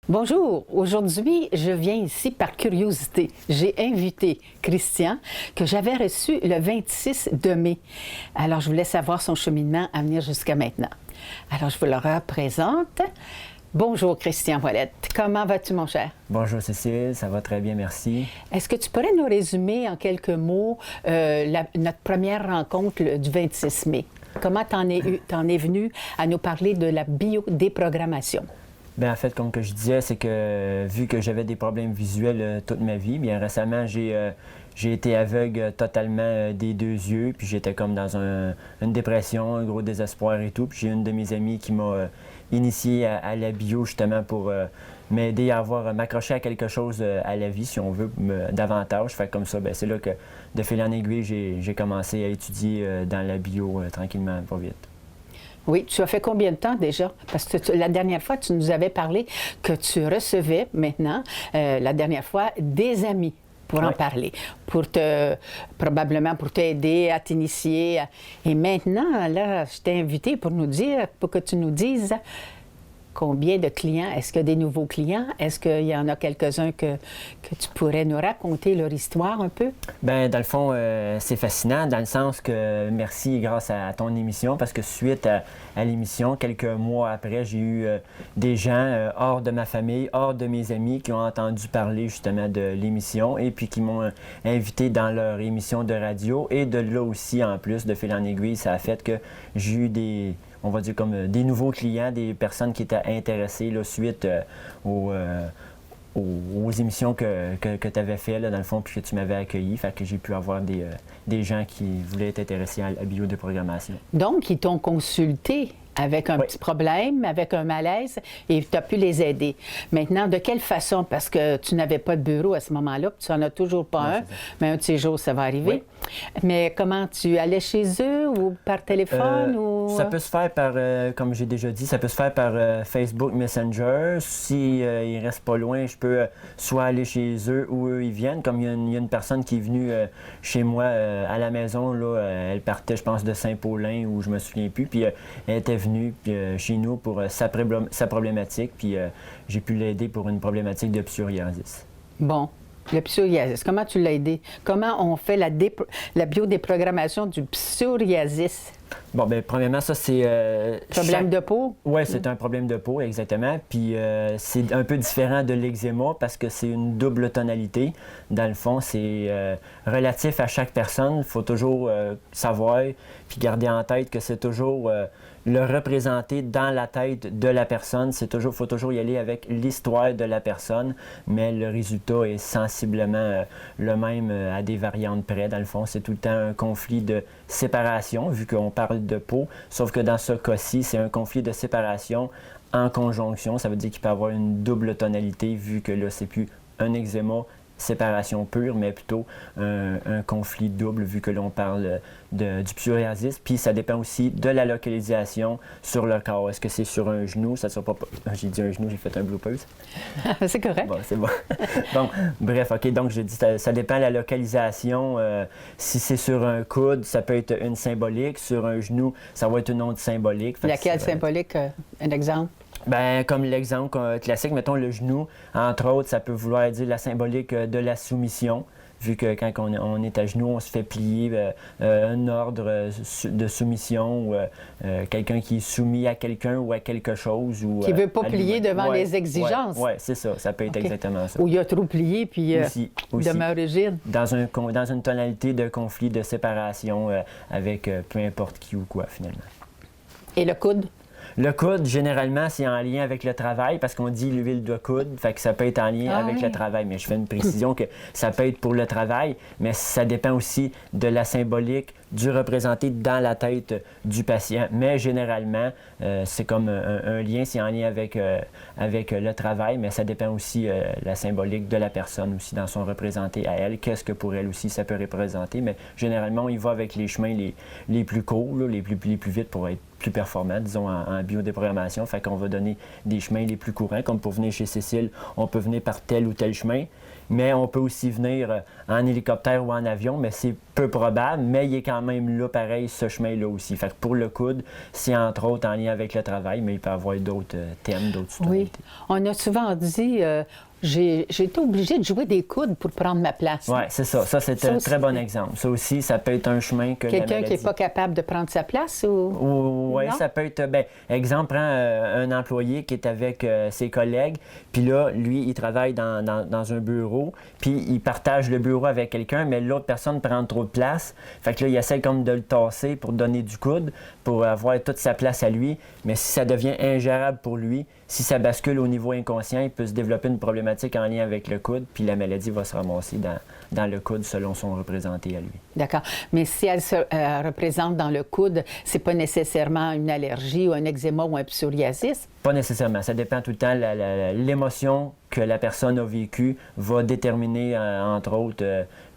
Bonjour, aujourd'hui je viens ici par curiosité. J'ai invité Christian que j'avais reçu le 26 de mai. Alors je voulais savoir son cheminement à venir jusqu'à maintenant. Alors je vous le représente. Bonjour Christian Ouellette, comment vas-tu mon cher? Bonjour Cécile, ça va très bien, merci. Est-ce que tu pourrais nous résumer en quelques mots notre première rencontre du 26 mai? Comment t'en es venu à nous parler de la biodéprogrammation? Bien, en fait, comme que je disais, c'est que vu que j'avais des problèmes visuels toute ma vie, bien récemment, j'ai été aveugle totalement des deux yeux, puis j'étais comme dans une dépression, un gros désespoir et tout. Puis j'ai une de mes amies qui m'a initié à la bio justement pour m'aider à m'accrocher à quelque chose à la vie, si on veut, davantage. Fait comme ça, bien, c'est là que, de fil en aiguille, j'ai commencé à étudier dans la bio tranquillement, pas vite. Oui, tu as fait combien de temps déjà? Parce que la dernière fois, tu nous avais parlé que tu recevais maintenant, la dernière fois, des amis pour en parler, probablement pour t'aider à t'initier. Et maintenant, là, je t'ai invité pour que tu nous dises combien de clients, est-ce qu'il y a des nouveaux clients? Est-ce qu'il y en a quelques-uns que tu pourrais nous raconter leur histoire un peu? Bien, dans le fond, c'est fascinant dans le sens que merci grâce à ton émission parce que suite à l'émission, quelques mois après, j'ai eu des gens hors de ma famille, hors de mes amis qui ont entendu parler justement de l'émission et puis qui m'ont invité dans leur émission de radio et de là aussi, en plus, de fil en aiguille, ça a fait que j'ai eu on va dire comme des nouveaux clients, des personnes qui étaient intéressées là, suite aux émissions que tu avais faites, dans le fond, puis que tu m'avais accueilli. Fait que j'ai pu avoir des gens qui voulaient être intéressés à la biodéprogrammation. Donc, ils t'ont consulté avec un petit problème, avec un malaise, et tu as pu les aider. Maintenant, de quelle façon? Parce que tu n'avais pas de bureau à ce moment-là, puis tu n'en as toujours pas un, mais un de ces jours, ça va arriver. Oui. Mais comment, tu allais chez eux ou par téléphone? Ça peut se faire par, comme j'ai déjà dit, ça peut se faire par Facebook Messenger. Si ils restent pas loin, je peux soit aller chez eux ou eux, ils viennent. Comme il y a une personne qui est venue chez moi à la maison, là, elle partait, je pense, de Saint-Paulin, ou je me souviens plus, puis elle était venue chez nous pour sa problématique, puis j'ai pu l'aider pour une problématique de psoriasis. Bon. Le psoriasis, comment tu l'as aidé? Comment on fait la biodéprogrammation du psoriasis? Bon, bien, premièrement, ça, c'est... Problème de peau? Oui, c'est un problème de peau, exactement. Puis c'est un peu différent de l'eczéma parce que c'est une double tonalité. Dans le fond, c'est relatif à chaque personne. Il faut toujours savoir puis garder en tête que c'est toujours le représenter dans la tête de la personne. Faut toujours y aller avec l'histoire de la personne, mais le résultat est sensiblement le même à des variantes près. Dans le fond, c'est tout le temps un conflit de séparation, vu qu'on parle de peau, sauf que dans ce cas-ci, c'est un conflit de séparation en conjonction. Ça veut dire qu'il peut y avoir une double tonalité, vu que là, c'est plus un eczéma, séparation pure, mais plutôt un conflit double, vu que l'on parle du psoriasis. Puis ça dépend aussi de la localisation sur le corps. Est-ce que c'est sur un genou? Ça sera pas... J'ai dit un genou, j'ai fait un bloopers. C'est correct. Bon, c'est bon. Donc, bref, OK. Donc, je dis ça dépend de la localisation. Si c'est sur un coude, ça peut être une symbolique. Sur un genou, ça va être une autre symbolique. Laquelle symbolique? Un exemple? Bien, comme l'exemple classique, mettons le genou, entre autres, ça peut vouloir dire la symbolique de la soumission, vu que quand on est à genoux, on se fait plier un ordre de soumission ou quelqu'un qui est soumis à quelqu'un ou à quelque chose. Ou, qui ne veut pas plier devant les exigences. Oui, c'est ça. Ça peut être exactement ça. Ou il a trop plié puis demeure rigide. Dans une tonalité de conflit, de séparation avec peu importe qui ou quoi, finalement. Et le coude? Le coude, généralement, c'est en lien avec le travail parce qu'on dit l'huile de coude, fait que ça peut être en lien avec le travail. Mais je fais une précision que ça peut être pour le travail, mais ça dépend aussi de la symbolique du représenté dans la tête du patient. Mais généralement, c'est comme un lien, c'est en lien avec le travail, mais ça dépend aussi de la symbolique de la personne aussi dans son représenté à elle. Qu'est-ce que pour elle aussi ça peut représenter? Mais généralement, on y va avec les chemins les plus courts, là, les plus vite pour être plus performant, disons, en biodéprogrammation. Fait qu'on va donner des chemins les plus courants, comme pour venir chez Cécile, on peut venir par tel ou tel chemin. Mais on peut aussi venir en hélicoptère ou en avion, mais c'est peu probable, mais il est quand même là, pareil, ce chemin-là aussi. Fait que pour le coude, c'est entre autres en lien avec le travail, mais il peut y avoir d'autres thèmes, d'autres tonalités. Oui. On a souvent dit, j'ai été obligée de jouer des coudes pour prendre ma place. Oui, c'est ça. Ça, c'est un très bon exemple. Ça aussi, ça peut être un chemin que quelqu'un qui n'est pas capable de prendre sa place ou... Oui, ça peut être... Ben, exemple, prends un employé qui est avec ses collègues, puis là, lui, il travaille dans un bureau, puis il partage le bureau avec quelqu'un, mais l'autre personne prend trop de place. Fait que là, il essaie comme de le tasser pour donner du coude, pour avoir toute sa place à lui. Mais si ça devient ingérable pour lui, si ça bascule au niveau inconscient, il peut se développer une problématique en lien avec le coude, puis la maladie va se ramasser dans le coude selon son représenté à lui. D'accord. Mais si elle se représente dans le coude, c'est pas nécessairement une allergie ou un eczéma ou un psoriasis? Pas nécessairement. Ça dépend tout le temps. L'émotion que la personne a vécue va déterminer, entre autres,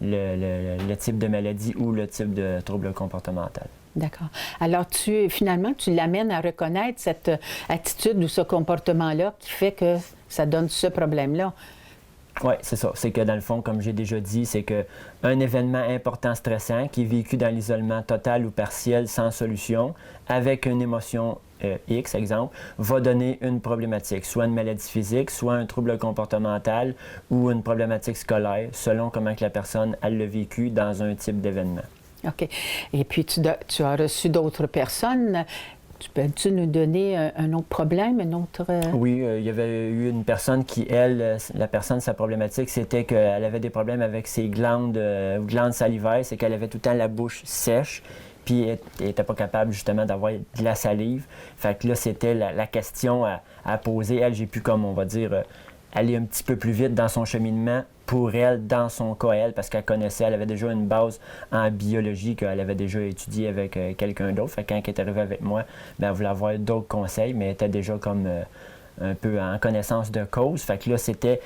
le type de maladie ou le type de trouble comportemental. D'accord. Alors, finalement, tu l'amènes à reconnaître cette attitude ou ce comportement-là qui fait que ça donne ce problème-là. Oui, c'est ça. C'est que dans le fond, comme j'ai déjà dit, c'est qu'un événement important stressant qui est vécu dans l'isolement total ou partiel sans solution, avec une émotion X, exemple, va donner une problématique, soit une maladie physique, soit un trouble comportemental ou une problématique scolaire, selon comment que la personne elle l'a vécu dans un type d'événement. OK. Et puis, tu as reçu d'autres personnes. Peux-tu nous donner un autre problème, un autre... Oui, il y avait eu une personne qui, elle, la personne, sa problématique, c'était qu'elle avait des problèmes avec ses glandes salivaires, c'est qu'elle avait tout le temps la bouche sèche, puis elle n'était pas capable, justement, d'avoir de la salive. Fait que là, c'était la question à poser. Elle, j'ai pu, comme on va dire, aller un petit peu plus vite dans son cheminement pour elle, dans son cas, elle, parce qu'elle connaissait, elle avait déjà une base en biologie qu'elle avait déjà étudiée avec quelqu'un d'autre. Fait que quand elle est arrivée avec moi, bien, elle voulait avoir d'autres conseils, mais elle était déjà comme un peu en connaissance de cause. Fait que là, c'était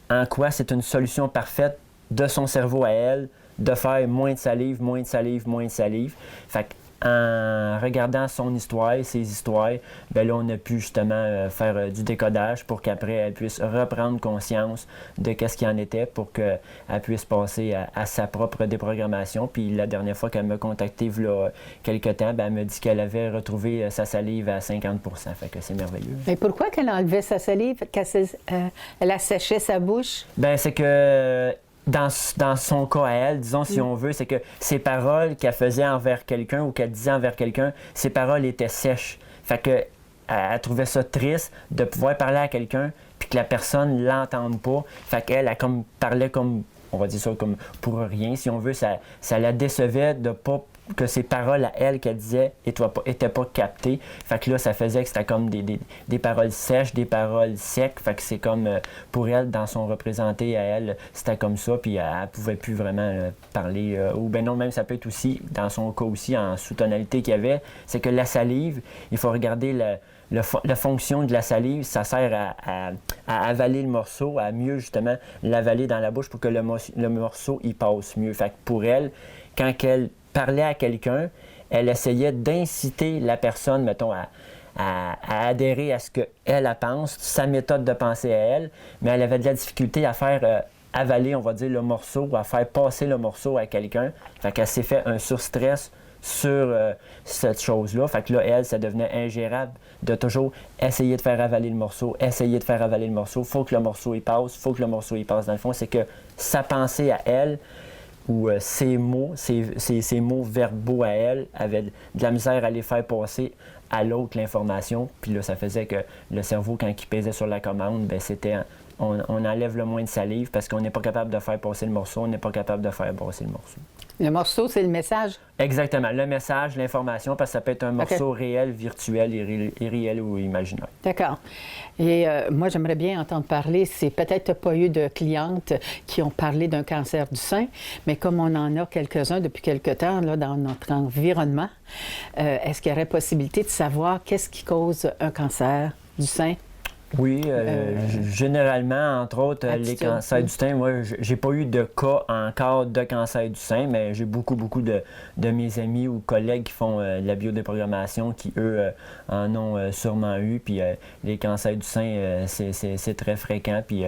en quoi c'est une solution parfaite de son cerveau à elle, de faire moins de salive, moins de salive, moins de salive. Fait que en regardant son histoire, ses histoires, bien là, on a pu justement faire du décodage pour qu'après, elle puisse reprendre conscience de qu'est-ce qu'il en était pour qu'elle puisse passer à sa propre déprogrammation. Puis la dernière fois qu'elle m'a contacté, il y a quelques temps, bien, elle m'a dit qu'elle avait retrouvé sa salive à 50 %. Fait que c'est merveilleux. Mais pourquoi qu'elle enlevait sa salive, qu'elle asséchait sa bouche? Bien, c'est que... Dans son cas à elle, disons, si on veut, c'est que ses paroles qu'elle faisait envers quelqu'un ou qu'elle disait envers quelqu'un, ses paroles étaient sèches. Fait que elle trouvait ça triste de pouvoir parler à quelqu'un puis que la personne ne l'entende pas. Fait qu'elle, elle comme, parlait comme, on va dire ça, comme pour rien, si on veut. Ça la décevait de pas que ses paroles à elle qu'elle disait étaient pas captées. Fait que là, ça faisait que c'était comme des paroles sèches, des paroles secs. Fait que c'est comme, pour elle, dans son représenté à elle, c'était comme ça, puis elle pouvait plus vraiment parler. Ou ben non, même ça peut être aussi, dans son cas aussi, en sous-tonalité qu'il y avait, c'est que la salive, il faut regarder la fonction de la salive, ça sert à avaler le morceau, à mieux justement l'avaler dans la bouche pour que le morceau, il passe mieux. Fait que pour elle, quand elle parlait à quelqu'un, elle essayait d'inciter la personne, mettons, à adhérer à ce qu'elle pense, sa méthode de penser à elle, mais elle avait de la difficulté à faire avaler, on va dire, le morceau, à faire passer le morceau à quelqu'un. Fait qu'elle s'est fait un surstress sur cette chose-là. Fait que là, elle, ça devenait ingérable de toujours essayer de faire avaler le morceau, essayer de faire avaler le morceau. Faut que le morceau y passe, faut que le morceau y passe. Dans le fond, c'est que sa pensée à elle, ou ses mots verbaux à elle avaient de la misère à les faire passer à l'autre l'information. Puis là, ça faisait que le cerveau, quand il pesait sur la commande, bien, c'était on enlève le moins de salive parce qu'on n'est pas capable de faire passer le morceau, on n'est pas capable de faire passer le morceau. Le morceau, c'est le message? Exactement. Le message, l'information, parce que ça peut être un morceau réel, virtuel, irréel ou imaginaire. D'accord. Et moi, j'aimerais bien entendre parler, c'est peut-être pas eu de clientes qui ont parlé d'un cancer du sein, mais comme on en a quelques-uns depuis quelque temps là, dans notre environnement, est-ce qu'il y aurait possibilité de savoir qu'est-ce qui cause un cancer du sein? Oui, généralement, entre autres, les Attitude. cancers du sein, moi, j'ai pas eu de cas encore de cancer du sein, mais j'ai beaucoup de mes amis ou collègues qui font de la biodéprogrammation qui, eux, en ont sûrement eu. Puis les cancers du sein, c'est très fréquent. Puis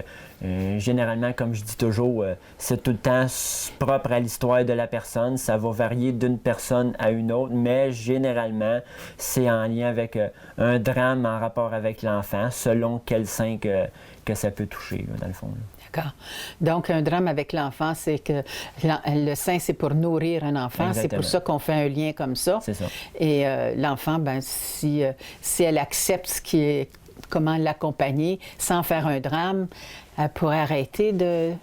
généralement, comme je dis toujours, c'est tout le temps propre à l'histoire de la personne. Ça va varier d'une personne à une autre, mais généralement, c'est en lien avec un drame en rapport avec l'enfant, selon quel sein que ça peut toucher, là, dans le fond. Là. D'accord. Donc, un drame avec l'enfant, c'est que le sein, c'est pour nourrir un enfant. Exactement. C'est pour ça qu'on fait un lien comme ça. C'est ça. Et l'enfant, ben, si elle accepte ce qui est, comment l'accompagner sans faire un drame, elle pourrait arrêter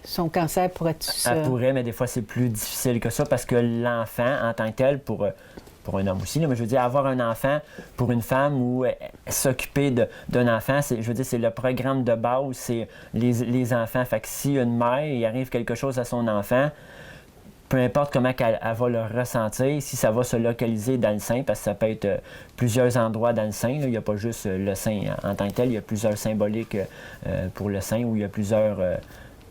son cancer, pourrait-tu Elle pourrait, mais des fois, c'est plus difficile que ça parce que l'enfant, en tant que tel, pour un homme aussi, là, mais je veux dire, avoir un enfant pour une femme ou s'occuper d'un enfant, je veux dire, c'est le programme de base, c'est les enfants. Fait que si une mère, il arrive quelque chose à son enfant, peu importe comment elle va le ressentir, si ça va se localiser dans le sein, parce que ça peut être plusieurs endroits dans le sein, là, il n'y a pas juste le sein en tant que tel, il y a plusieurs symboliques pour le sein, où il y a plusieurs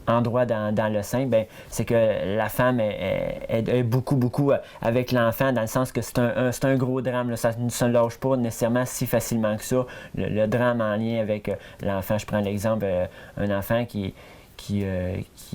endroits dans le sein, bien, c'est que la femme est beaucoup avec l'enfant, dans le sens que c'est un gros drame, là, ça ne se lâche pas nécessairement si facilement que ça. Le drame en lien avec l'enfant, je prends l'exemple, un enfant qui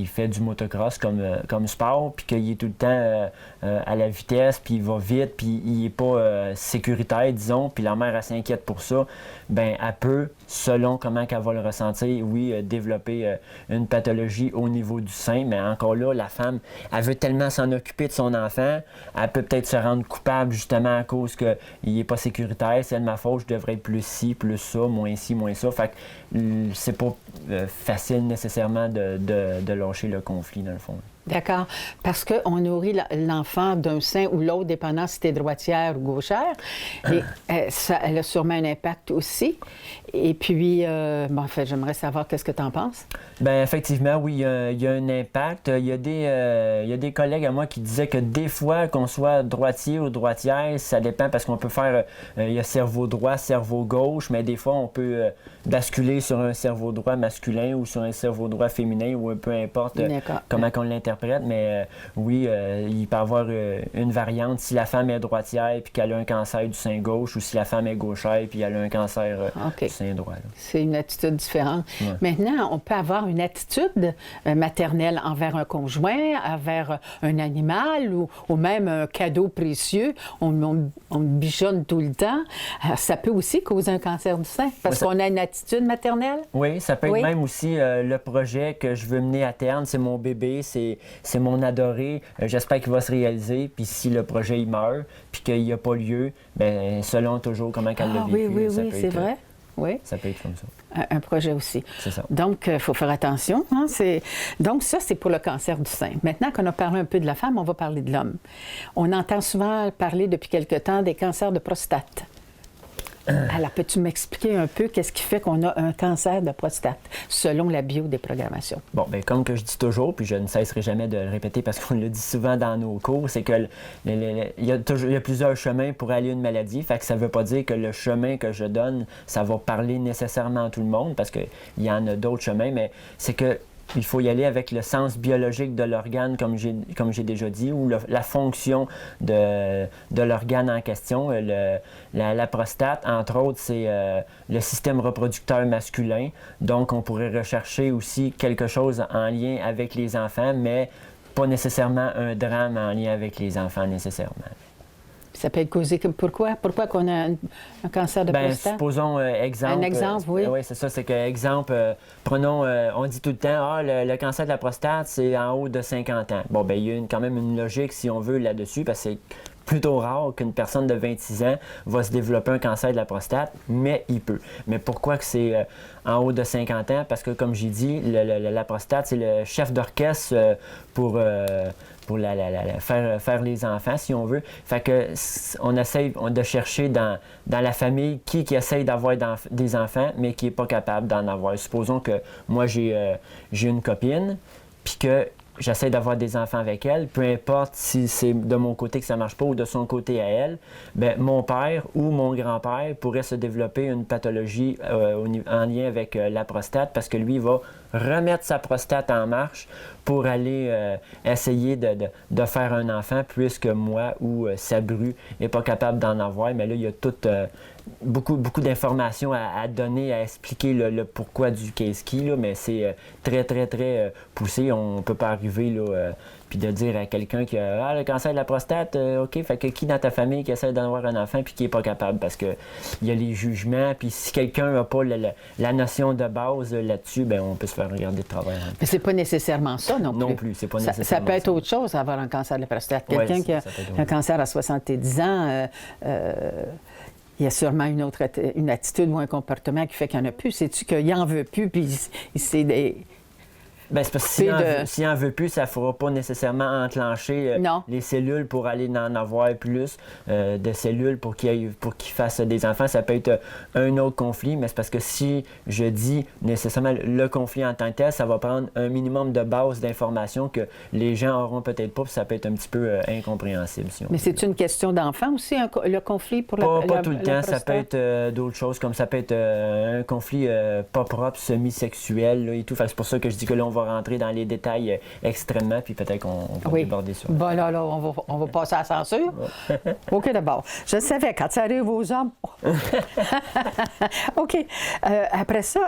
fait du motocross comme sport, puis qu'il est tout le temps à la vitesse, puis il va vite, puis il n'est pas sécuritaire, disons, puis la mère, elle s'inquiète pour ça, bien, elle peut, selon comment elle va le ressentir, oui, développer une pathologie au niveau du sein, mais encore là, la femme, elle veut tellement s'en occuper de son enfant, elle peut peut-être se rendre coupable, justement, à cause qu'il n'est pas sécuritaire, c'est de ma faute, je devrais être plus ci, plus ça, moins ci, moins ça, fait que c'est pas facile nécessairement de lâcher le conflit, dans le fond. D'accord. Parce qu'on nourrit l'enfant d'un sein ou l'autre, dépendant si t'es droitière ou gauchère. Et ça, elle a sûrement un impact aussi. Et puis, en fait, j'aimerais savoir qu'est-ce que tu en penses. Bien, effectivement, oui, il y a un impact. Il y a des collègues à moi qui disaient que des fois, qu'on soit droitier ou droitière, ça dépend parce qu'on peut faire, il y a cerveau droit, cerveau gauche, mais des fois, on peut basculer sur un cerveau droit masculin ou sur un cerveau droit féminin ou peu importe comment on l'interprète. Mais oui, il peut y avoir une variante si la femme est droitière puis qu'elle a un cancer du sein gauche ou si la femme est gauchère puis elle a un cancer du sein droit. Là. C'est une attitude différente. Ouais. Maintenant, on peut avoir une attitude maternelle envers un conjoint, envers un animal ou même un cadeau précieux. On bichonne tout le temps. Ça peut aussi causer un cancer du sein parce qu'on a une attitude maternelle. Oui, ça peut être même aussi le projet que je veux mener à terme. C'est mon bébé, c'est mon adoré. J'espère qu'il va se réaliser. Puis si le projet il meurt, puis qu'il n'y a pas lieu, bien, selon toujours comment elle l'a vécu. Oui, c'est vrai. Oui. Ça peut être comme ça. Un projet aussi. C'est ça. Donc, il faut faire attention. Hein? Donc, ça, c'est pour le cancer du sein. Maintenant qu'on a parlé un peu de la femme, on va parler de l'homme. On entend souvent parler depuis quelque temps des cancers de prostate. Alors, peux-tu m'expliquer un peu qu'est-ce qui fait qu'on a un cancer de prostate, selon la biodéprogrammation? Bon, bien, comme que je dis toujours, puis je ne cesserai jamais de le répéter parce qu'on le dit souvent dans nos cours, c'est que il y a plusieurs chemins pour aller à une maladie. Fait que ça ne veut pas dire que le chemin que je donne, ça va parler nécessairement à tout le monde, parce qu'il y en a d'autres chemins, mais c'est que il faut y aller avec le sens biologique de l'organe, comme j'ai déjà dit, ou la fonction de l'organe en question. La prostate, entre autres, c'est le système reproducteur masculin. Donc, on pourrait rechercher aussi quelque chose en lien avec les enfants, mais pas nécessairement un drame en lien avec les enfants nécessairement. Ça peut être causé pourquoi? Pourquoi qu'on a un cancer de prostate? Supposons exemple. Un exemple, oui. Oui, c'est ça. C'est que, exemple, prenons, on dit tout le temps, le cancer de la prostate, c'est en haut de 50 ans. Bon, bien, il y a quand même une logique, si on veut, là-dessus, parce que c'est plutôt rare qu'une personne de 26 ans va se développer un cancer de la prostate, mais il peut. Mais pourquoi que c'est en haut de 50 ans? Parce que, comme j'ai dit, la prostate, c'est le chef d'orchestre pour faire les enfants, si on veut. Fait que on essaye de chercher dans la famille qui essaye d'avoir des enfants, mais qui n'est pas capable d'en avoir. Supposons que moi, j'ai une copine, puis que j'essaie d'avoir des enfants avec elle, peu importe si c'est de mon côté que ça marche pas ou de son côté à elle, ben mon père ou mon grand-père pourrait se développer une pathologie en lien avec la prostate parce que lui il va remettre sa prostate en marche pour aller essayer de faire un enfant puisque moi ou Sabru n'est pas capable d'en avoir. Mais là, il y a beaucoup d'informations à donner, à expliquer le pourquoi du case-key, là, mais c'est très, très, très poussé. On ne peut pas arriver là, puis de dire à quelqu'un qui a le cancer de la prostate, OK, fait que qui dans ta famille qui essaie d'avoir un enfant puis qui n'est pas capable parce que il y a les jugements, puis si quelqu'un n'a pas la notion de base là-dessus, ben on peut se faire regarder de travers. Mais c'est pas nécessairement ça non plus. Non plus, c'est pas nécessairement ça peut être autre chose, avoir un cancer de la prostate. Quelqu'un qui a un cancer à 70 ans, il y a sûrement une attitude ou un comportement qui fait qu'il n'y en a plus. C'est-tu qu'il n'en veut plus, puis c'est des... Ben, c'est parce que s'il n'en veut plus, ça ne fera pas nécessairement enclencher les cellules pour aller en avoir plus de cellules pour qu'il fasse des enfants. Ça peut être un autre conflit, mais c'est parce que si je dis nécessairement le conflit en tant que tel, ça va prendre un minimum de base d'informations que les gens n'auront peut-être pas, puis ça peut être un petit peu incompréhensible. Mais c'est une question d'enfant aussi, le conflit pour la Pas tout le temps. Ça peut être d'autres choses, comme ça peut être un conflit pas propre, semi-sexuel là, et tout. C'est pour ça que je dis que là, on va rentrer dans les détails extrêmement, puis peut-être qu'on va déborder sur. Bon, là, on va passer à la censure. OK, d'abord. Je le savais, quand ça arrive aux hommes. OK. Après ça,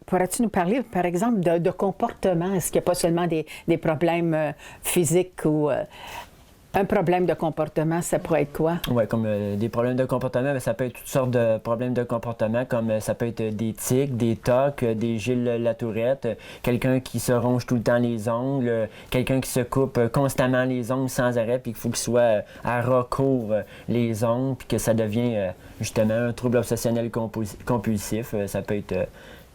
pourrais-tu nous parler, par exemple, de comportement? Est-ce qu'il n'y a pas seulement des problèmes physiques ou... Un problème de comportement, ça pourrait être quoi? Oui, comme des problèmes de comportement, mais ça peut être toutes sortes de problèmes de comportement, comme ça peut être des tics, des tocs, des Gilles Latourette, quelqu'un qui se ronge tout le temps les ongles, quelqu'un qui se coupe constamment les ongles sans arrêt, puis qu'il faut qu'il soit à recours les ongles, puis que ça devient justement un trouble obsessionnel compulsif. Ça peut être...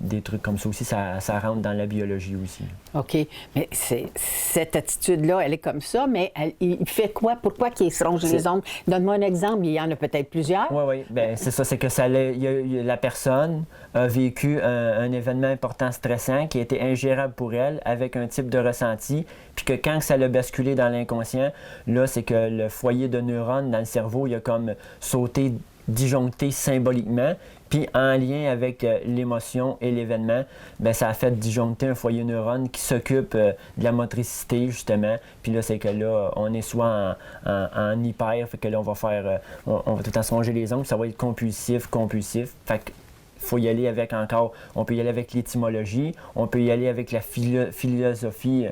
des trucs comme ça aussi, ça rentre dans la biologie aussi. OK. Mais cette attitude-là, elle est comme ça, mais il fait quoi? Pourquoi qu'il se ronge les ongles? Donne-moi un exemple, il y en a peut-être plusieurs. Oui. Bien, c'est ça, c'est que la personne a vécu un événement important stressant qui a été ingérable pour elle avec un type de ressenti, puis que quand ça l'a basculé dans l'inconscient, là, c'est que le foyer de neurones dans le cerveau, il a comme sauté, disjoncté symboliquement, puis en lien avec l'émotion et l'événement, bien, ça a fait disjoncter un foyer neurone qui s'occupe de la motricité, justement. Puis là, c'est que là, on est soit en hyper, fait que là, on va tout le temps se ronger les ongles, ça va être compulsif. Fait que faut y aller avec encore, on peut y aller avec l'étymologie, on peut y aller avec la philosophie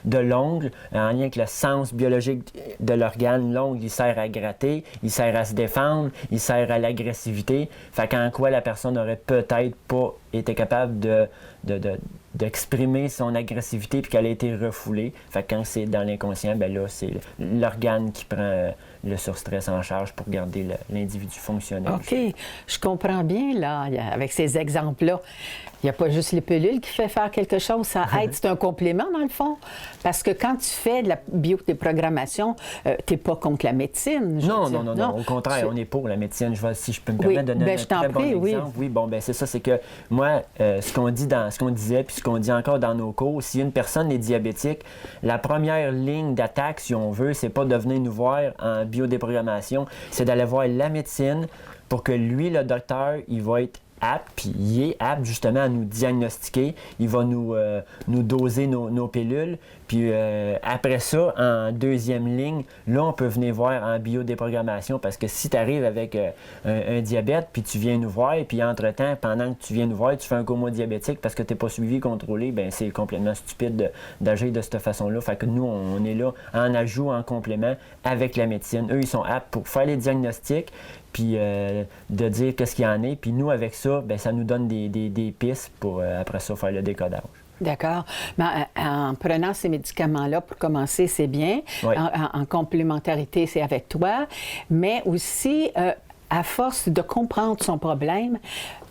de l'ongle, en lien avec le sens biologique de l'organe. L'ongle, il sert à gratter, il sert à se défendre, il sert à l'agressivité. Fait qu'en quoi la personne aurait peut-être pas été capable d'exprimer son agressivité puis qu'elle a été refoulée. Fait que quand c'est dans l'inconscient, ben là, c'est l'organe qui prend le surstress en charge pour garder l'individu fonctionnel. OK. Je comprends bien, là, avec ces exemples-là. Il n'y a pas juste les pilules qui fait faire quelque chose. Ça aide, c'est un complément, dans le fond. Parce que quand tu fais de la biodéprogrammation, tu n'es pas contre la médecine. Non. Au contraire, on est pour la médecine. Si je peux me permettre de donner un très bon exemple. Oui, bon, ben c'est ça, c'est que moi, ce qu'on disait, puis ce qu'on dit encore dans nos cours, si une personne est diabétique, la première ligne d'attaque, si on veut, c'est pas de venir nous voir en biodéprogrammation, c'est d'aller voir la médecine pour que lui, le docteur, il va être apte, puis il est apte justement à nous diagnostiquer. Il va nous doser nos pilules. Puis après ça, en deuxième ligne, là, on peut venir voir en biodéprogrammation parce que si tu arrives avec un diabète, puis tu viens nous voir, et puis entre-temps, pendant que tu viens nous voir, tu fais un coma diabétique parce que tu n'es pas suivi, contrôlé, bien c'est complètement stupide d'agir de cette façon-là. Fait que nous, on est là en ajout, en complément avec la médecine. Eux, ils sont aptes pour faire les diagnostics, puis de dire qu'est-ce qu'il y en a. Puis nous, avec ça, bien, ça nous donne des pistes pour après ça faire le décodage. D'accord. Mais en prenant ces médicaments-là, pour commencer, c'est bien. Oui. En complémentarité, c'est avec toi. Mais aussi, à force de comprendre son problème,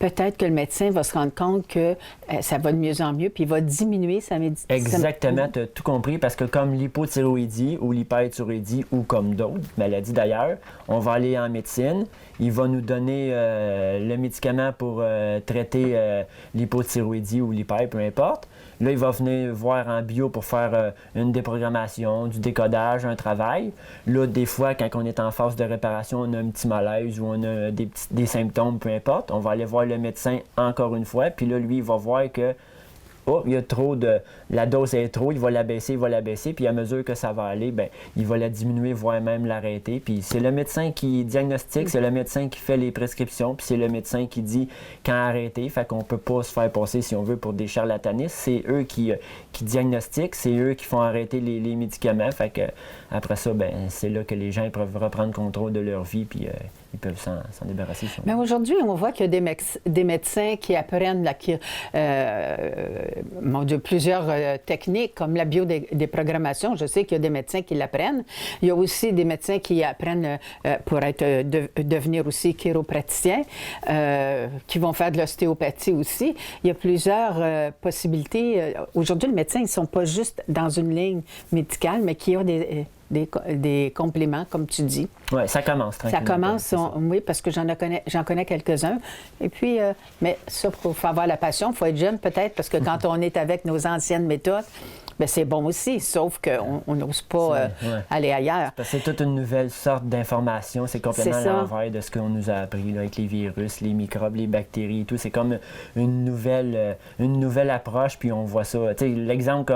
peut-être que le médecin va se rendre compte que ça va de mieux en mieux, puis il va diminuer sa médication. Exactement, tu as tout compris, parce que comme l'hypothyroïdie ou l'hyperthyroïdie ou comme d'autres maladies d'ailleurs, on va aller en médecine, il va nous donner le médicament pour traiter l'hypothyroïdie ou l'hyper, peu importe. Là, il va venir voir en bio pour faire une déprogrammation, du décodage, un travail. Là, des fois, quand on est en phase de réparation, on a un petit malaise ou on a des symptômes, peu importe. On va aller voir le médecin encore une fois. Puis là, lui, il va voir que oh, il y a trop de. La dose est trop, il va la baisser, puis à mesure que ça va aller, bien, il va la diminuer, voire même l'arrêter. Puis c'est le médecin qui diagnostique, c'est le médecin qui fait les prescriptions, puis c'est le médecin qui dit quand arrêter. Fait qu'on peut pas se faire passer, si on veut, pour des charlatanistes. C'est eux qui diagnostiquent, c'est eux qui font arrêter les médicaments. Fait que après ça, ben c'est là que les gens peuvent reprendre contrôle de leur vie, puis ils peuvent s'en débarrasser. Mais aujourd'hui, on voit qu'il y a des médecins qui apprennent plusieurs techniques comme la biodéprogrammation. Je sais qu'il y a des médecins qui l'apprennent. Il y a aussi des médecins qui apprennent pour devenir aussi chiropraticiens, qui vont faire de l'ostéopathie aussi. Il y a plusieurs possibilités. Aujourd'hui, les médecins, ils ne sont pas juste dans une ligne médicale, mais qui ont des compléments, comme tu dis. Oui, ça commence tranquillement. Ça commence, oui, parce que j'en connais quelques-uns. Et puis, mais ça, il faut avoir la passion, il faut être jeune peut-être, parce que quand on est avec nos anciennes méthodes, bien, c'est bon aussi, sauf qu'on n'ose pas aller ailleurs. Parce que c'est toute une nouvelle sorte d'information. C'est complètement à l'envers de ce qu'on nous a appris là, avec les virus, les microbes, les bactéries et tout. C'est comme une nouvelle approche, puis on voit ça. Tu sais, l'exemple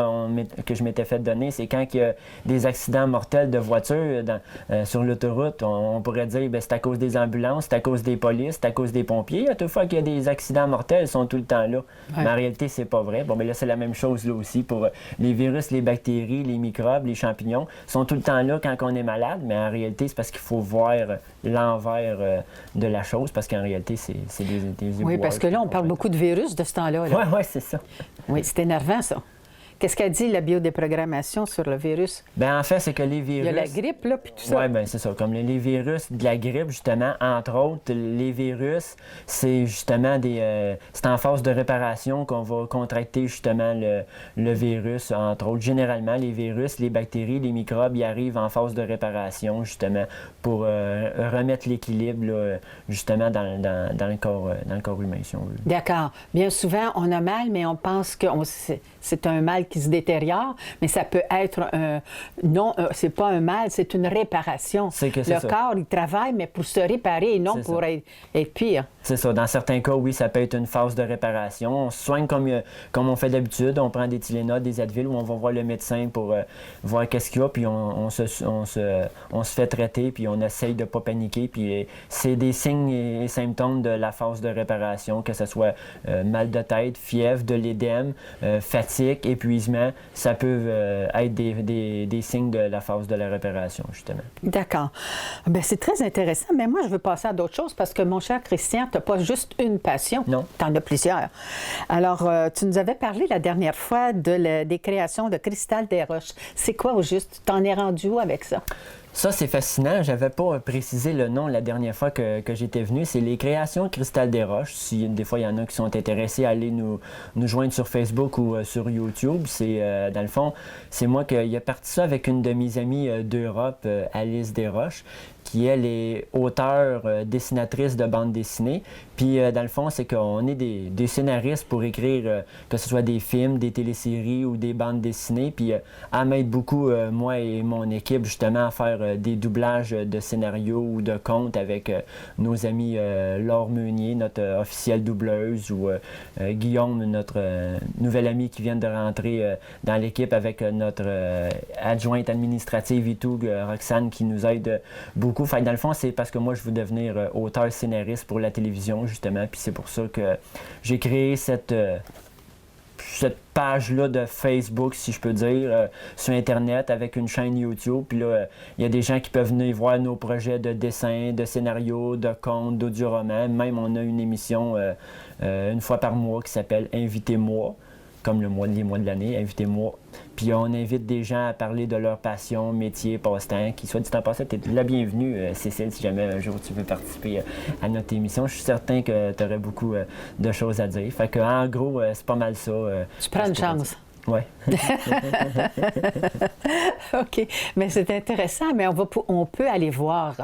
que je m'étais fait donner, c'est quand il y a des accidents mortels de voitures sur l'autoroute, on pourrait dire que c'est à cause des ambulances, c'est à cause des polices, c'est à cause des pompiers. À toute fois qu'il y a des accidents mortels, ils sont tout le temps là. Ouais. Mais en réalité, c'est pas vrai. Bon, mais là, c'est la même chose là aussi pour les virus, les bactéries, les microbes, les champignons sont tout le temps là quand on est malade, mais en réalité, c'est parce qu'il faut voir l'envers de la chose, parce qu'en réalité, c'est des oui, parce que là, on parle beaucoup de virus de ce temps-là. Oui, c'est ça. Oui, c'est énervant, ça. Qu'est-ce qu'a dit la biodéprogrammation sur le virus? Bien, en fait, c'est que les virus... Il y a la grippe, là, puis tout ça. Oui, bien, c'est ça. Comme les virus de la grippe, justement, entre autres, les virus, c'est justement c'est en phase de réparation qu'on va contracter, justement, le virus, entre autres. Généralement, les virus, les bactéries, les microbes, ils arrivent en phase de réparation, justement, pour remettre l'équilibre, là, justement, dans le corps humain, si on veut. D'accord. Bien souvent, on a mal, mais on pense que c'est un mal qui se détériore, mais ça peut être non, c'est pas un mal, c'est une réparation. Le corps, il travaille, mais pour se réparer et non pour être pire. C'est ça. Dans certains cas, oui, ça peut être une phase de réparation. On se soigne comme on fait d'habitude. On prend des Tylenol, des Advil, où on va voir le médecin pour voir qu'est-ce qu'il y a, puis on se fait traiter, puis on essaye de ne pas paniquer. Puis c'est des signes et symptômes de la phase de réparation, que ce soit mal de tête, fièvre, de l'édème, fatigue, épuisement. Ça peut être des signes de la phase de la réparation, justement. D'accord. Bien, c'est très intéressant, mais moi, je veux passer à d'autres choses parce que, mon cher Christian, tu n'as pas juste une passion. Non. Tu en as plusieurs. Alors, tu nous avais parlé la dernière fois des créations de Cristal Desroches. C'est quoi au juste? Tu t'en es rendu où avec ça? Ça, c'est fascinant. J'avais pas précisé le nom la dernière fois que j'étais venu. C'est les créations Cristal Desroches. Si des fois, il y en a qui sont intéressés à aller nous joindre sur Facebook ou sur YouTube. C'est, dans le fond, c'est moi qui ai parti ça avec une de mes amies d'Europe, Alice Desroches, qui, elle, est auteure, dessinatrice de bande dessinée. Puis, dans le fond, c'est qu'on est des scénaristes pour écrire, que ce soit des films, des téléséries ou des bandes dessinées. Puis, elle m'aide beaucoup, moi et mon équipe, justement, à faire des doublages de scénarios ou de contes avec nos amis Laure Meunier, notre officielle doubleuse, ou Guillaume, notre nouvel ami qui vient de rentrer dans l'équipe avec notre adjointe administrative et tout, Roxane, qui nous aide beaucoup. Fait, dans le fond, c'est parce que moi, je veux devenir auteur-scénariste pour la télévision, justement. Puis c'est pour ça que j'ai créé cette page-là de Facebook, si je peux dire, sur Internet, avec une chaîne YouTube. Puis là, il y a des gens qui peuvent venir voir nos projets de dessin, de scénario, de contes, d'audio-roman. Même, on a une émission une fois par mois qui s'appelle « Invitez-moi », comme les mois de l'année, « Invitez-moi ». Puis on invite des gens à parler de leur passion, métier, passe-temps, qui, soit dit en passant, tu es la bienvenue, Cécile, si jamais un jour tu veux participer à notre émission. Je suis certain que tu aurais beaucoup de choses à dire. Fait que, en gros, c'est pas mal ça. Tu prends une chance. Ouais. OK. Mais c'est intéressant, mais on peut aller voir,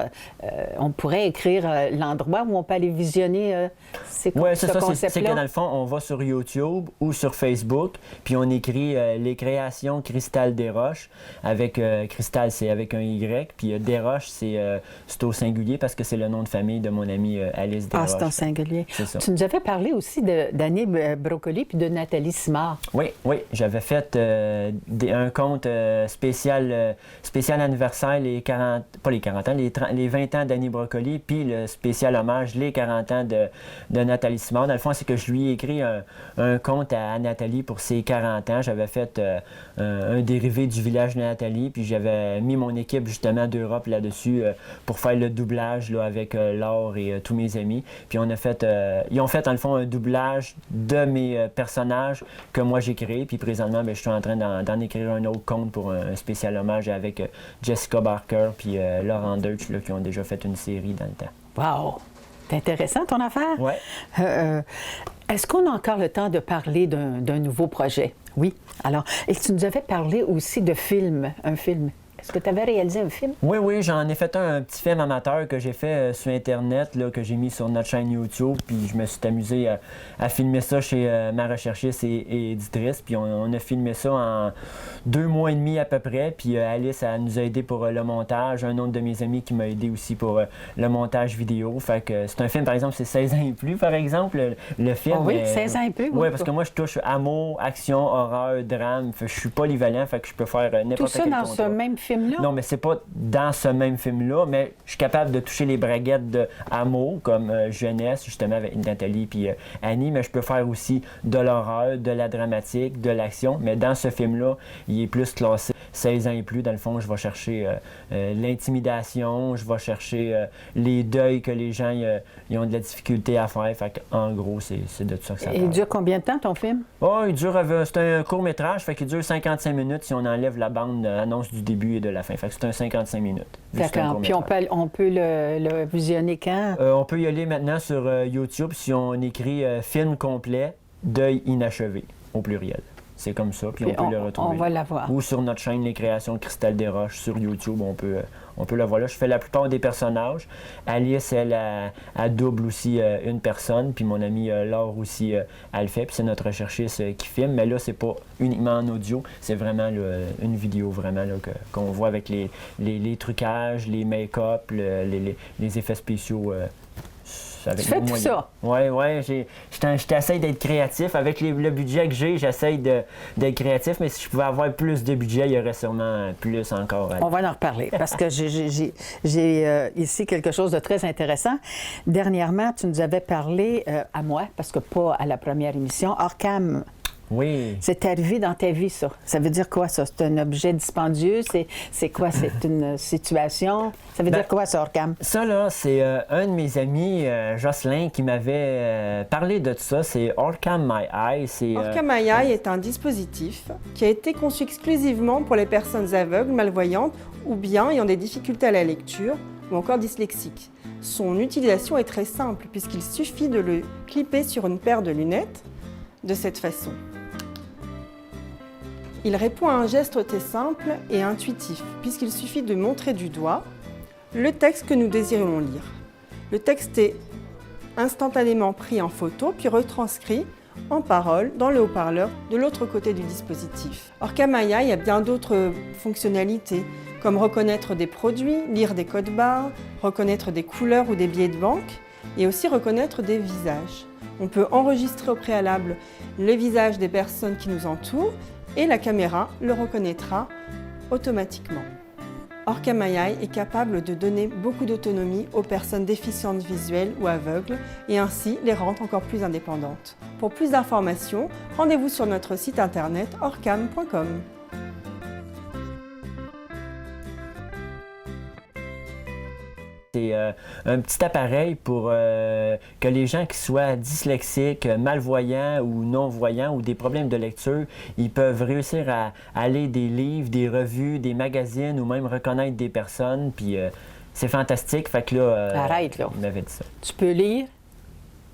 on pourrait écrire l'endroit où on peut aller visionner c'est ça. C'est que dans le fond, on va sur YouTube ou sur Facebook, puis on écrit les créations Cristal Desroches, avec Cristal, c'est avec un Y, puis Desroches, c'est au singulier parce que c'est le nom de famille de mon amie Alice Desroches. Ah, c'est en singulier. C'est ça. Tu nous avais parlé aussi d'Annie Brocoli puis de Nathalie Simard. Oui, j'avais fait un compte spécial anniversaire, pas les 40 ans, les 20 ans d'Annie Brocoli, puis le spécial hommage, les 40 ans de Nathalie Simard. Dans le fond, c'est que je lui ai écrit un compte à Nathalie pour ses 40 ans. J'avais fait un dérivé du village de Nathalie, puis j'avais mis mon équipe justement d'Europe là-dessus pour faire le doublage là, avec Laure et tous mes amis. Puis ils ont fait dans le fond un doublage de mes personnages que moi j'ai créé, puis présentement, je suis en train d'en écrire un autre compte pour un spécial hommage avec Jessica Barker puis Laurent Deutsch là, qui ont déjà fait une série dans le temps. Wow! C'est intéressant ton affaire? Oui. Est-ce qu'on a encore le temps de parler d'un nouveau projet? Oui. Alors, et tu nous avais parlé aussi de un film. Est-ce que tu avais réalisé un film? Oui, j'en ai fait un petit film amateur que j'ai fait sur Internet, là, que j'ai mis sur notre chaîne YouTube, puis je me suis amusé à filmer ça chez ma recherchiste et éditrice, puis on a filmé ça en 2 mois et demi à peu près, puis Alice, elle nous a aidé pour le montage, un autre de mes amis qui m'a aidé aussi pour le montage vidéo, fait que c'est un film, par exemple, c'est 16 ans et plus, par exemple, le film. Oh oui, 16 ans et plus? Oui, parce que moi, je touche amour, action, horreur, drame, je suis polyvalent, fait que je peux faire n'importe quel Tout ça dans contrat. ce même film-là? Non, mais c'est pas dans ce même film-là, mais je suis capable de toucher les braguettes d'amour, comme jeunesse, justement, avec Nathalie puis Annie, mais je peux faire aussi de l'horreur, de la dramatique, de l'action, mais dans ce film-là, il est plus classé 16 ans et plus. Dans le fond, je vais chercher l'intimidation, je vais chercher les deuils que les gens ils ont de la difficulté à faire. Fait en gros, c'est de ça que ça parle. Et il dure combien de temps, ton film? Oh, c'est un court-métrage, fait qu'il dure 55 minutes si on enlève la bande annonce du début et de la fin. Fait que c'est un 55 minutes. D'accord. Puis on peut le visionner quand? On peut y aller maintenant sur YouTube si on écrit film complet, deuil inachevé, au pluriel. C'est comme ça, puis on peut le retrouver. On va l'avoir. Ou sur notre chaîne Les Créations Cristal Desroches sur YouTube, on peut le voir là. Je fais la plupart des personnages. Alice, elle double aussi une personne, puis mon ami Laure aussi, elle le fait, puis c'est notre recherchiste qui filme. Mais là, c'est pas uniquement en audio, c'est vraiment là, une vidéo vraiment là, qu'on voit avec les trucages, les make-up, les effets spéciaux. Tu fais tout ça? Oui, j'essaie d'être créatif. Avec le budget que j'essaie d'être créatif, mais si je pouvais avoir plus de budget, il y aurait sûrement plus encore. On va en reparler, parce que j'ai ici quelque chose de très intéressant. Dernièrement, tu nous avais parlé à moi, parce que pas à la première émission, Orcam. Oui. C'est arrivé dans ta vie, ça. Ça veut dire quoi, ça? C'est un objet dispendieux? C'est quoi? C'est une situation? Ça veut dire quoi, ça, Orcam? Ça, là, c'est un de mes amis, Jocelyn, qui m'avait parlé de ça. C'est Orcam My Eye. Orcam My Eye est un dispositif qui a été conçu exclusivement pour les personnes aveugles, malvoyantes ou bien ayant des difficultés à la lecture ou encore dyslexiques. Son utilisation est très simple puisqu'il suffit de le clipper sur une paire de lunettes de cette façon. Il répond à un geste très simple et intuitif, puisqu'il suffit de montrer du doigt le texte que nous désirons lire. Le texte est instantanément pris en photo, puis retranscrit en parole dans le haut-parleur de l'autre côté du dispositif. Orcam My Eye a bien d'autres fonctionnalités, comme reconnaître des produits, lire des codes barres, reconnaître des couleurs ou des billets de banque, et aussi reconnaître des visages. On peut enregistrer au préalable les visages des personnes qui nous entourent et la caméra le reconnaîtra automatiquement. Orcam My Eye est capable de donner beaucoup d'autonomie aux personnes déficientes visuelles ou aveugles et ainsi les rendre encore plus indépendantes. Pour plus d'informations, rendez-vous sur notre site internet orcam.com. C'est un petit appareil pour que les gens qui soient dyslexiques, malvoyants ou non-voyants ou des problèmes de lecture, ils peuvent réussir à lire des livres, des revues, des magazines ou même reconnaître des personnes. Puis c'est fantastique. Fait que là, arrête, là. il m'avait dit ça. Tu peux lire?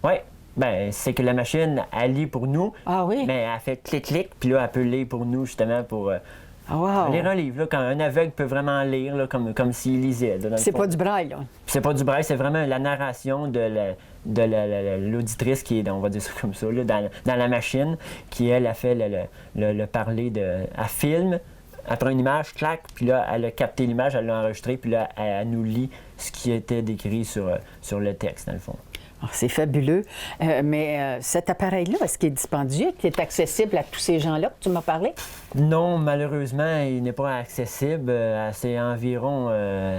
Oui. Ben, c'est que la machine, elle lit pour nous, Ah oui? mais elle fait clic-clic, puis là, elle peut lire pour nous, justement, pour Ah, wow. lire un livre. Là, quand un aveugle peut vraiment lire, là, comme s'il lisait. Là, dans le C'est fond. pas du braille, là. C'est pas du braille, c'est vraiment la narration de l'auditrice qui est, on va dire ça comme ça, là, dans la machine, qui, elle, a fait le parler elle filme, après une image, clac, puis là, elle a capté l'image, elle l'a enregistrée, puis là, elle nous lit ce qui était décrit sur le texte, dans le fond. Oh, c'est fabuleux. Mais cet appareil-là, est-ce qu'il est dispendieux, qu'il est accessible à tous ces gens-là que tu m'as parlé? Non, malheureusement, il n'est pas accessible. C'est environ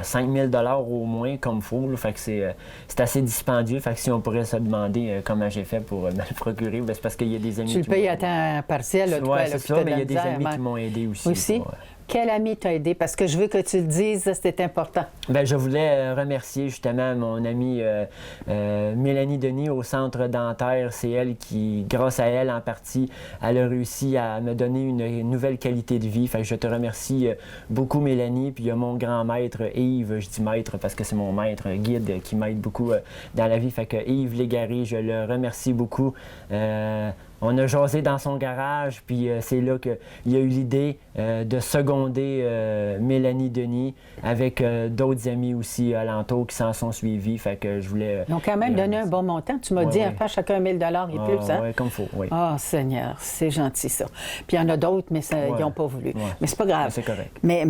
5 000 au moins, comme il faut. Là. Fait que c'est assez dispendieux. Fait que si on pourrait se demander comment j'ai fait pour me le procurer, ben, c'est parce qu'il y a des amis Tu le payes à temps partiel, là, toi, Oui, là, c'est puis ça, t'as mais il y a de des la misère, amis mais- qui m'ont aidé aussi. Aussi? pour, Quel ami t'a aidé? Parce que je veux que tu le dises, c'est important. Ben, je voulais remercier justement mon amie Mélanie Denis au centre dentaire. C'est elle qui, grâce à elle en partie, elle a réussi à me donner une nouvelle qualité de vie. Fait que je te remercie beaucoup Mélanie. Puis il y a mon grand maître Yves, je dis maître parce que c'est mon maître guide qui m'aide beaucoup dans la vie. Fait que Yves Légaré, je le remercie beaucoup. On a jasé dans son garage, puis c'est là qu'il y a eu l'idée de seconder Mélanie Denis avec d'autres amis aussi alentours qui s'en sont suivis. Fait que je voulais. Ils ont quand même donné un bon montant. Tu m'as Ouais, dit, ouais. après chacun 1 000 et plus, hein? Oui, comme il faut, oui. Ah, Seigneur, c'est gentil, ça. Puis il y en a d'autres, mais ça, Ouais. ils n'ont pas voulu. Ouais. Mais c'est pas grave. C'est correct. Mais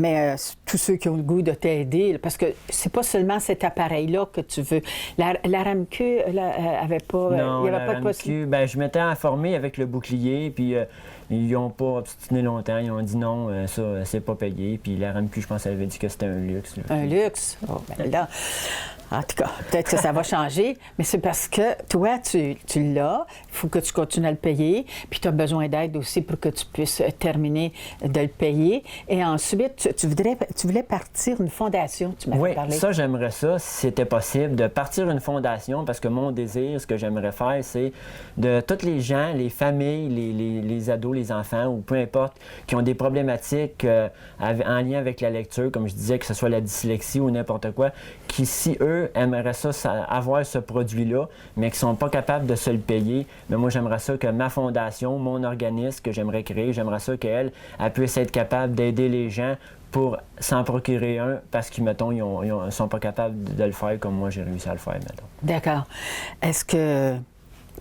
tous ceux qui ont le goût de t'aider, là, parce que c'est pas seulement cet appareil-là que tu veux. La RAMQ, avait pas... Non, il n'y la avait pas de RAMQ, possibilité. ben, je m'étais informé avec le bouclier, puis ils n'ont pas obstiné longtemps. Ils ont dit non, ça, c'est pas payé. Puis la RAMQ, je pense, elle avait dit que c'était un luxe. Là. Un luxe. Oh, ben là, en tout cas, peut-être que ça va changer, mais c'est parce que toi, tu l'as, il faut que tu continues à le payer, puis tu as besoin d'aide aussi pour que tu puisses terminer de le payer. Et ensuite, tu voulais partir une fondation, tu m'avais Oui, parlé. ça, j'aimerais ça, si c'était possible, de partir une fondation, parce que mon désir, ce que j'aimerais faire, c'est de tous les gens, les familles, les ados, les enfants, ou peu importe, qui ont des problématiques en lien avec la lecture, comme je disais, que ce soit la dyslexie ou n'importe quoi, qui, si eux aimeraient avoir ce produit-là, mais qui ne sont pas capables de se le payer, mais moi, j'aimerais ça que ma fondation, mon organisme que j'aimerais créer, j'aimerais ça qu'elle puisse être capable d'aider les gens pour s'en procurer un parce qu'ils, mettons, ils sont pas capables de le faire comme moi, j'ai réussi à le faire, mettons. D'accord. Est-ce que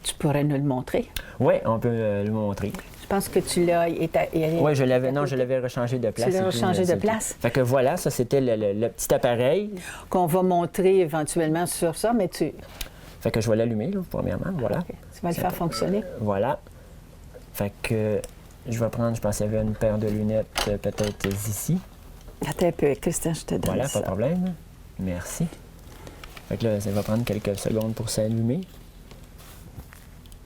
tu pourrais nous le montrer? Oui, on peut le montrer. Je pense que tu l'as... Oui, je l'avais rechangé de place. Tu l'as c'est tout, rechangé de c'est tout. place? Fait que voilà, ça, c'était le petit appareil. Qu'on va montrer éventuellement sur ça, mais tu Fait que je vais l'allumer, là, premièrement, voilà. vas le faire fonctionner. Voilà. Fait que je vais prendre, je pense qu'il y avait une paire de lunettes peut-être ici. Attends un peu, Christian, je te donne Voilà, ça. pas de problème. Merci. Fait que là, ça va prendre quelques secondes pour s'allumer.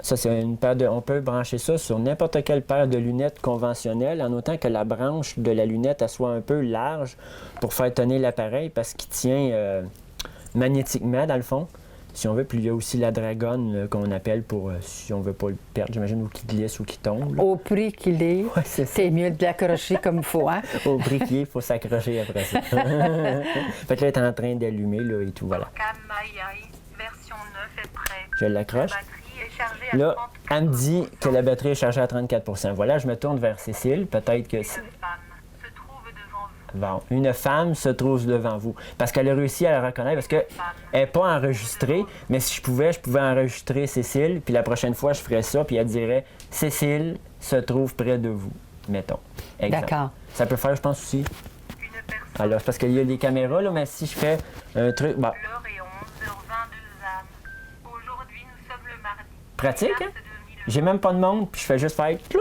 Ça, c'est une paire de... On peut brancher ça sur n'importe quelle paire de lunettes conventionnelles, en autant que la branche de la lunette elle soit un peu large pour faire tenir l'appareil, parce qu'il tient magnétiquement, dans le fond. Si on veut, puis il y a aussi la dragonne là, qu'on appelle pour, si on veut pas le perdre, j'imagine, ou qui glisse ou qui tombe. Là. Au prix qu'il est, Ouais, c'est ça. c'est mieux de l'accrocher comme il faut, hein? Au briquier, il faut s'accrocher après ça. Fait que là, il est en train d'allumer, là, et tout, voilà. Cam Maïaï, version 9 est prêt. Je l'accroche. La batterie est chargée à Là, 30%. elle me dit que la batterie est chargée à 34 %. Voilà, je me tourne vers Cécile. Peut-être que... Une femme se trouve devant vous. Bon, une femme se trouve devant vous. Parce qu'elle a réussi à la reconnaître, parce qu'elle n'est pas enregistrée, mais si je pouvais enregistrer Cécile, puis la prochaine fois, je ferais ça, puis elle dirait « Cécile se trouve près de vous », mettons. Exemple. D'accord. Ça peut faire, je pense, aussi. Une personne. Alors, c'est parce qu'il y a des caméras, là, mais si je fais un truc... Bon, L'heure est 11h22 âmes. Aujourd'hui, nous sommes le mardi. pratique, hein? mars 2020. J'ai même pas de monde, puis je fais juste faire « cloup »,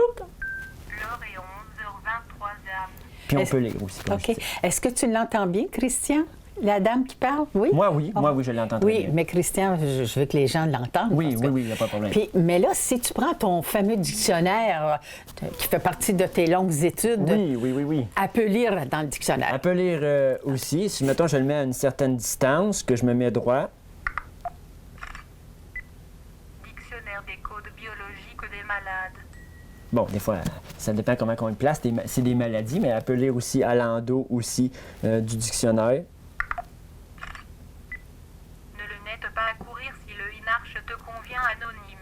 L'heure est 11h23 âmes. puis on Est-ce- peut lire aussi. comme je OK. dis. Est-ce que tu l'entends bien, Christian? La dame qui parle? Oui? Moi, oui, je l'entends très Oui, bien. mais Christian, je veux que les gens l'entendent. Oui, parce oui, que- oui, il n'y a pas de problème. Puis, mais là, si tu prends ton fameux dictionnaire qui fait partie de tes longues études, Oui. elle peut lire dans le dictionnaire. Elle peut lire aussi. Si, mettons, je le mets à une certaine distance, que je me mets droit. Dictionnaire des codes biologiques des malades. Bon, des fois, ça dépend comment on le place. C'est des maladies, mais elle peut lire aussi à l'endo aussi du dictionnaire. Ne le n'aide pas à courir si le marche te convient anonyme.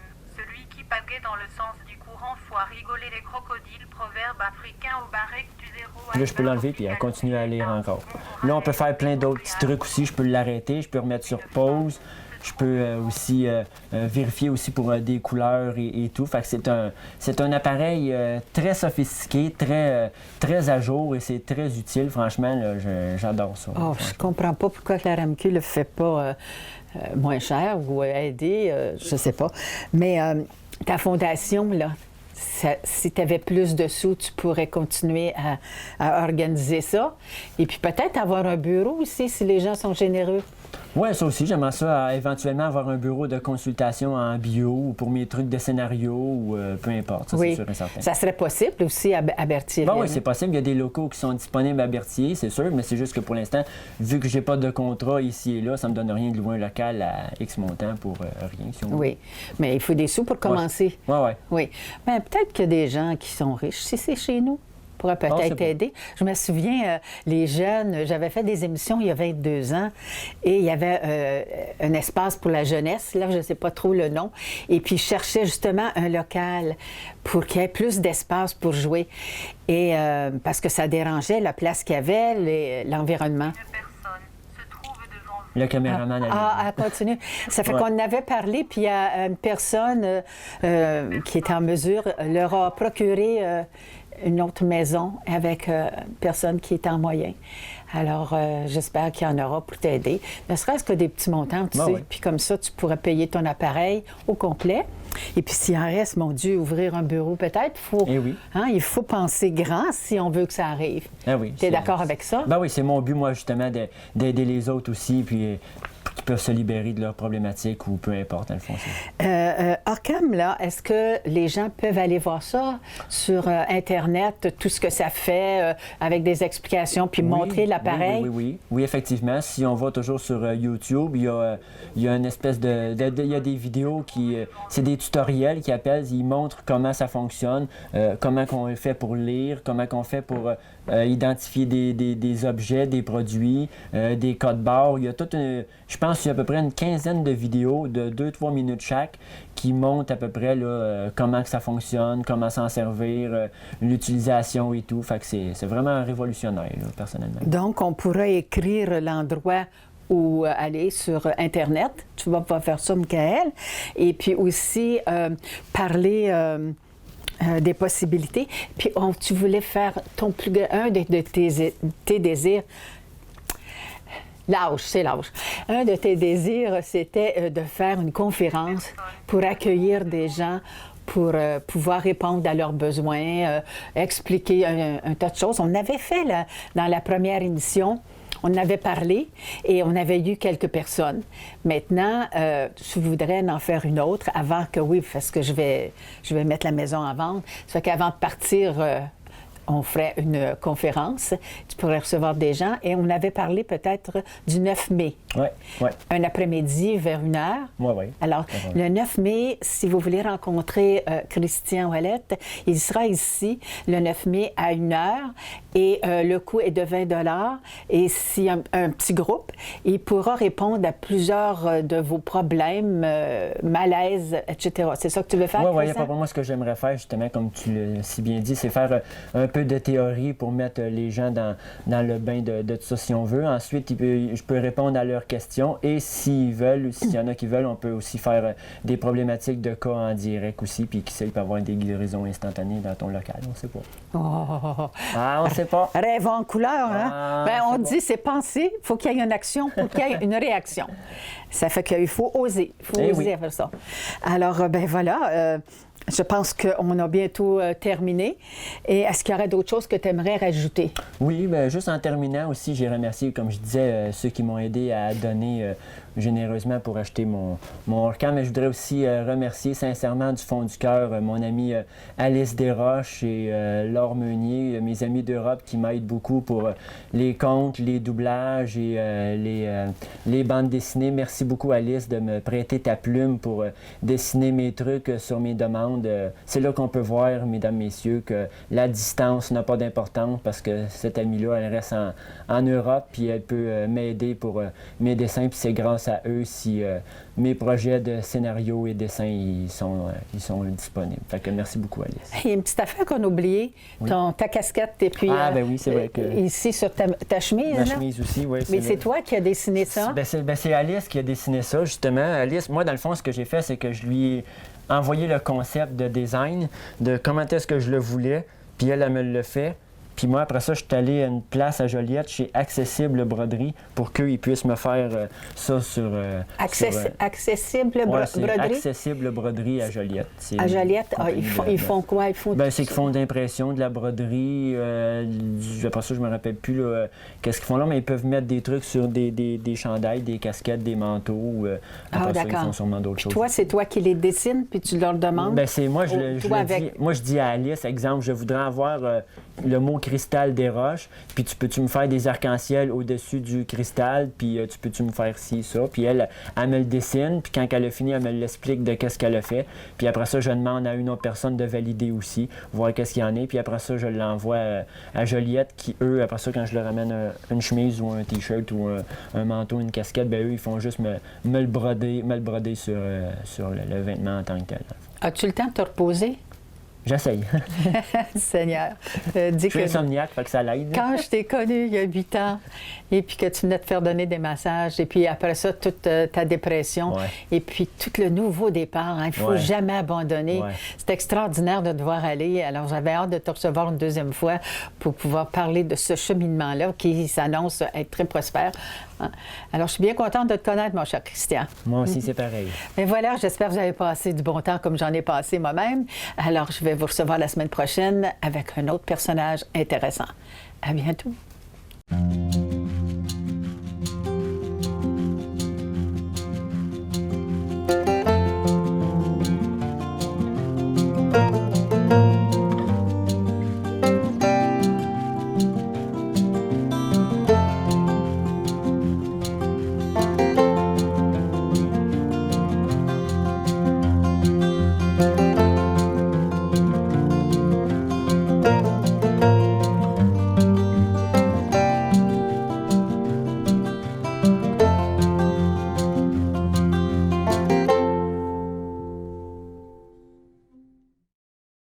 nager dans le sens du courant, faut rigoler les crocodiles, proverbe africain au barrec du zéro. Puis là, je peux l'enlever puis elle continue à lire encore. Là, on peut faire plein d'autres petits trucs aussi. Je peux l'arrêter, je peux remettre sur pause. Je peux aussi vérifier aussi pour des couleurs et tout. Fait que c'est un appareil très sophistiqué, très à jour et c'est très utile. Franchement, là, j'adore ça. Oh, je comprends pas pourquoi la RAMQ ne le fait pas moins cher ou aider, je sais pas. Mais ta fondation, là, si tu avais plus de sous, tu pourrais continuer à organiser ça. Et puis peut-être avoir un bureau aussi, si les gens sont généreux. Oui, ça aussi, j'aimerais ça éventuellement avoir un bureau de consultation en bio ou pour mes trucs de scénario ou peu importe, ça oui. c'est sûr et certain. Ça serait possible aussi à Berthierville. Oui, c'est possible. Il y a des locaux qui sont disponibles à Berthier, c'est sûr, mais c'est juste que pour l'instant, vu que j'ai pas de contrat ici et là, ça me donne rien de louer un local à X montant pour rien. Si on veut. Oui, mais il faut des sous pour commencer. Oui. Oui. Mais peut-être qu'il y a des gens qui sont riches, si c'est chez nous. Pourrait peut-être aider. Je me souviens, les jeunes, j'avais fait des émissions il y a 22 ans et il y avait un espace pour la jeunesse, là, je ne sais pas trop le nom, et puis je cherchais justement un local pour qu'il y ait plus d'espace pour jouer. Et parce que ça dérangeait la place qu'il y avait, l'environnement. Le caméraman elle continue. Ça fait qu'on en avait parlé, puis il y a une personne qui est en mesure, leur a procuré une autre maison avec une personne qui est en moyen. Alors, j'espère qu'il y en aura pour t'aider. Ne serait-ce que des petits montants, tu sais. Oui. Puis comme ça, tu pourrais payer ton appareil au complet. Et puis s'il en reste, mon Dieu, ouvrir un bureau peut-être. Il faut penser grand si on veut que ça arrive. Oui, tu es d'accord avec ça? Ben oui, c'est mon but, moi, justement, d'aider les autres aussi, puis qui peuvent se libérer de leurs problématiques ou peu importe, dans le fond. Orcam, là, est-ce que les gens peuvent aller voir ça sur Internet, tout ce que ça fait, avec des explications, puis montrer l'appareil? Oui, effectivement. Si on va toujours sur YouTube, il y a une espèce il y a des vidéos c'est des tutoriels qui appellent, ils montrent comment ça fonctionne, comment on fait pour lire, comment on fait pour identifier des objets, des produits, des codes barres. Il y a je pense qu'il y a à peu près une quinzaine de vidéos de 2-3 minutes chaque qui montrent à peu près là, comment que ça fonctionne, comment s'en servir, l'utilisation et tout. Fait que c'est vraiment révolutionnaire, là, personnellement. Donc, on pourrait écrire l'endroit ou aller sur Internet. Tu vas pouvoir faire ça, Michael. Et puis aussi parler des possibilités. Puis tu voulais faire un de tes désirs. C'est l'âge. Un de tes désirs, c'était de faire une conférence pour accueillir des gens, pour pouvoir répondre à leurs besoins, expliquer un tas de choses. On avait fait dans la première émission, on en avait parlé et on avait eu quelques personnes. Maintenant, je voudrais en faire une autre avant que, parce que je vais mettre la maison en vente. Ça fait qu'avant de partir, on ferait une conférence. Tu pourrais recevoir des gens. Et on avait parlé peut-être du 9 mai. Oui. Un après-midi vers 1h. Oui. Alors, le 9 mai, si vous voulez rencontrer Christian Ouellette, il sera ici le 9 mai à 1h. Et le coût est de 20 $. Et si un petit groupe, il pourra répondre à plusieurs de vos problèmes, malaises, etc. C'est ça que tu veux faire, Oui, il n'y a pas pour moi ce que j'aimerais faire, justement, comme tu l'as si bien dit, c'est faire un peu de théorie pour mettre les gens dans le bain de tout ça, si on veut. Ensuite, je peux répondre à leurs questions. Et s'ils veulent, s'il y en a qui veulent, on peut aussi faire des problématiques de cas en direct aussi. Puis qui sait, il peut y avoir des guérisons instantanées dans ton local. On ne sait pas. On ne sait pas. Rêve en couleur, hein? On dit, c'est pensé, il faut qu'il y ait une action pour qu'il y ait une réaction. Ça fait qu'il faut oser. Il faut oser faire ça. Alors, voilà. Je pense qu'on a bientôt terminé. Et est-ce qu'il y aurait d'autres choses que tu aimerais rajouter? Oui, juste en terminant aussi, j'ai remercié, comme je disais, ceux qui m'ont aidé à donner généreusement pour acheter mon Orcam. Mais je voudrais aussi remercier sincèrement du fond du cœur mon amie Alice Desroches et Laure Meunier, mes amis d'Europe qui m'aident beaucoup pour les contes, les doublages et les bandes dessinées. Merci beaucoup, Alice, de me prêter ta plume pour dessiner mes trucs sur mes demandes. monde, c'est là qu'on peut voir, mesdames, messieurs, que la distance n'a pas d'importance parce que cette amie-là, elle reste en Europe, puis elle peut m'aider pour mes dessins, puis c'est grâce à eux si mes projets de scénario et dessins, ils sont disponibles. Fait que merci beaucoup, Alice. Il y a une petite affaire qu'on a oubliée, Oui. ta casquette, et puis Ben oui, c'est vrai que... ici sur ta chemise, Ma là. chemise aussi, oui. Mais c'est toi qui as dessiné ça? C'est Alice qui a dessiné ça, justement. Alice, moi, dans le fond, ce que j'ai fait, c'est que je lui ai envoyé le concept de design, de comment est-ce que je le voulais, puis elle me le fait. Puis moi, après ça, je suis allé à une place à Joliette chez Accessible Broderie pour qu'ils puissent me faire ça sur... Accessible c'est broderie? Accessible Broderie à Joliette. C'est À Joliette, une compagnie ils font quoi? Ils font c'est qu'ils font de l'impression, de la broderie. Après ça, je me rappelle plus qu'est-ce qu'ils font là, mais ils peuvent mettre des trucs sur des chandails, des casquettes, des manteaux. Après ça, ils font sûrement d'autres choses. Toi, c'est toi qui les dessines, puis tu leur demandes? C'est moi, je dis à Alice, exemple, je voudrais avoir le mot cristal des roches, puis peux-tu me faire des arcs-en-ciel au-dessus du cristal, puis peux-tu me faire ci, ça. Puis elle me le dessine, puis quand elle a fini, elle me l'explique de qu'est-ce qu'elle a fait. Puis après ça, je demande à une autre personne de valider aussi, voir qu'est-ce qu'il y en a. Puis après ça, je l'envoie à Joliette, qui, eux, après ça, quand je leur amène une chemise ou un T-shirt ou un manteau, une casquette, eux, ils font juste me le broder sur le vêtement en tant que tel. As-tu le temps de te reposer? J'essaye. Seigneur. Je suis insomniaque, fait que ça l'aide. Quand je t'ai connu il y a 8 ans, et puis que tu venais de faire donner des massages, et puis après ça, toute ta dépression, et puis tout le nouveau départ, il ne faut jamais abandonner. C'est extraordinaire de te voir aller. Alors, j'avais hâte de te recevoir une deuxième fois pour pouvoir parler de ce cheminement-là qui s'annonce être très prospère. Alors, je suis bien contente de te connaître, mon cher Christian. Moi aussi, c'est pareil. Mais voilà, j'espère que vous avez passé du bon temps comme j'en ai passé moi-même. Alors, je vais vous recevoir la semaine prochaine avec un autre personnage intéressant. À bientôt.